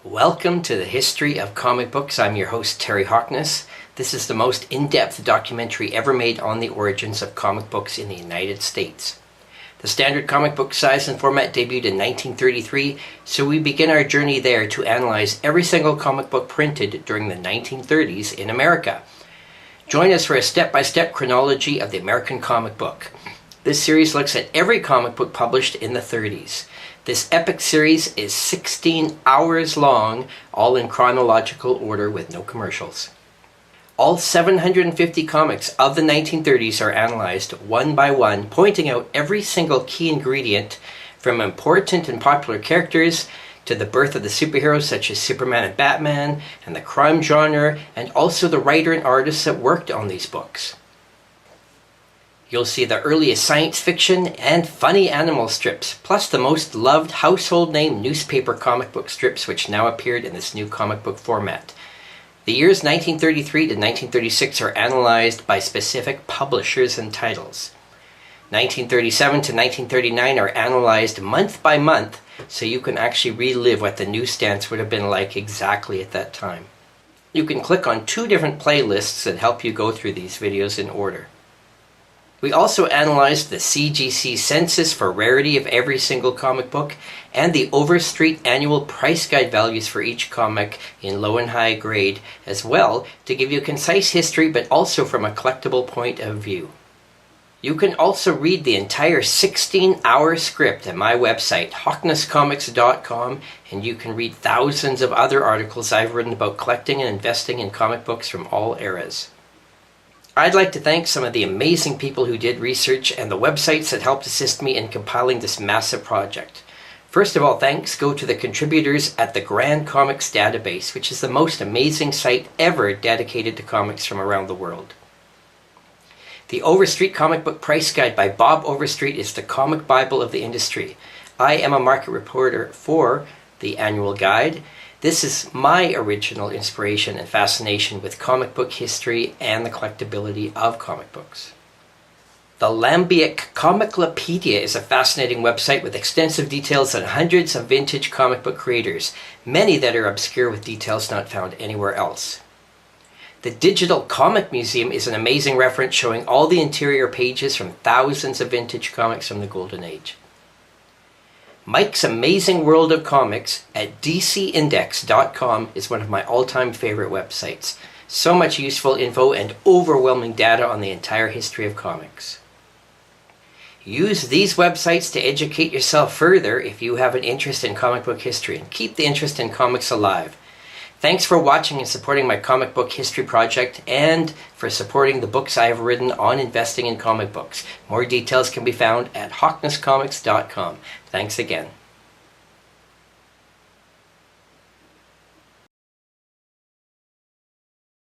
Welcome to the History of Comic Books. I'm your host, Terry Hoknes. This is the most in-depth documentary ever made on the origins of comic books in the United States. The standard comic book size and format debuted in 1933, so we begin our journey there to analyze every single comic book printed during the 1930s in America. Join us for a step-by-step chronology of the American comic book. This series looks at every comic book published in the 30s. This epic series is 16 hours long, all in chronological order with no commercials. All 750 comics of the 1930s are analyzed one by one, pointing out every single key ingredient from important and popular characters to the birth of the superheroes such as Superman and Batman, and the crime genre, and also the writer and artists that worked on these books. You'll see the earliest science fiction and funny animal strips, plus the most loved household name newspaper comic book strips which now appeared in this new comic book format. The years 1933 to 1936 are analyzed by specific publishers and titles. 1937 to 1939 are analyzed month by month, so you can actually relive what the newsstands would have been like exactly at that time. You can click on two different playlists that help you go through these videos in order. We also analyzed the CGC census for rarity of every single comic book and the Overstreet annual price guide values for each comic in low and high grade as well, to give you a concise history but also from a collectible point of view. You can also read the entire 16-hour script at my website, HoknesComics.com, and you can read thousands of other articles I've written about collecting and investing in comic books from all eras. I'd like to thank some of the amazing people who did research and the websites that helped assist me in compiling this massive project. First of all, thanks go to the contributors at the Grand Comics database, which is the most amazing site ever dedicated to comics from around the world. The Overstreet Comic Book Price Guide by Bob Overstreet is the comic bible of the industry. I am a market reporter for the annual guide. This is my original inspiration and fascination with comic book history and the collectability of comic books. The Lambic Comiclopedia is a fascinating website with extensive details on hundreds of vintage comic book creators, many that are obscure with details not found anywhere else. The Digital Comic Museum is an amazing reference showing all the interior pages from thousands of vintage comics from the Golden Age. Mike's Amazing World of Comics at dcindex.com is one of my all-time favorite websites. So much useful info and overwhelming data on the entire history of comics. Use these websites to educate yourself further if you have an interest in comic book history, and keep the interest in comics alive. Thanks for watching and supporting my comic book history project, and for supporting the books I have written on investing in comic books. More details can be found at HoknesComics.com. Thanks again.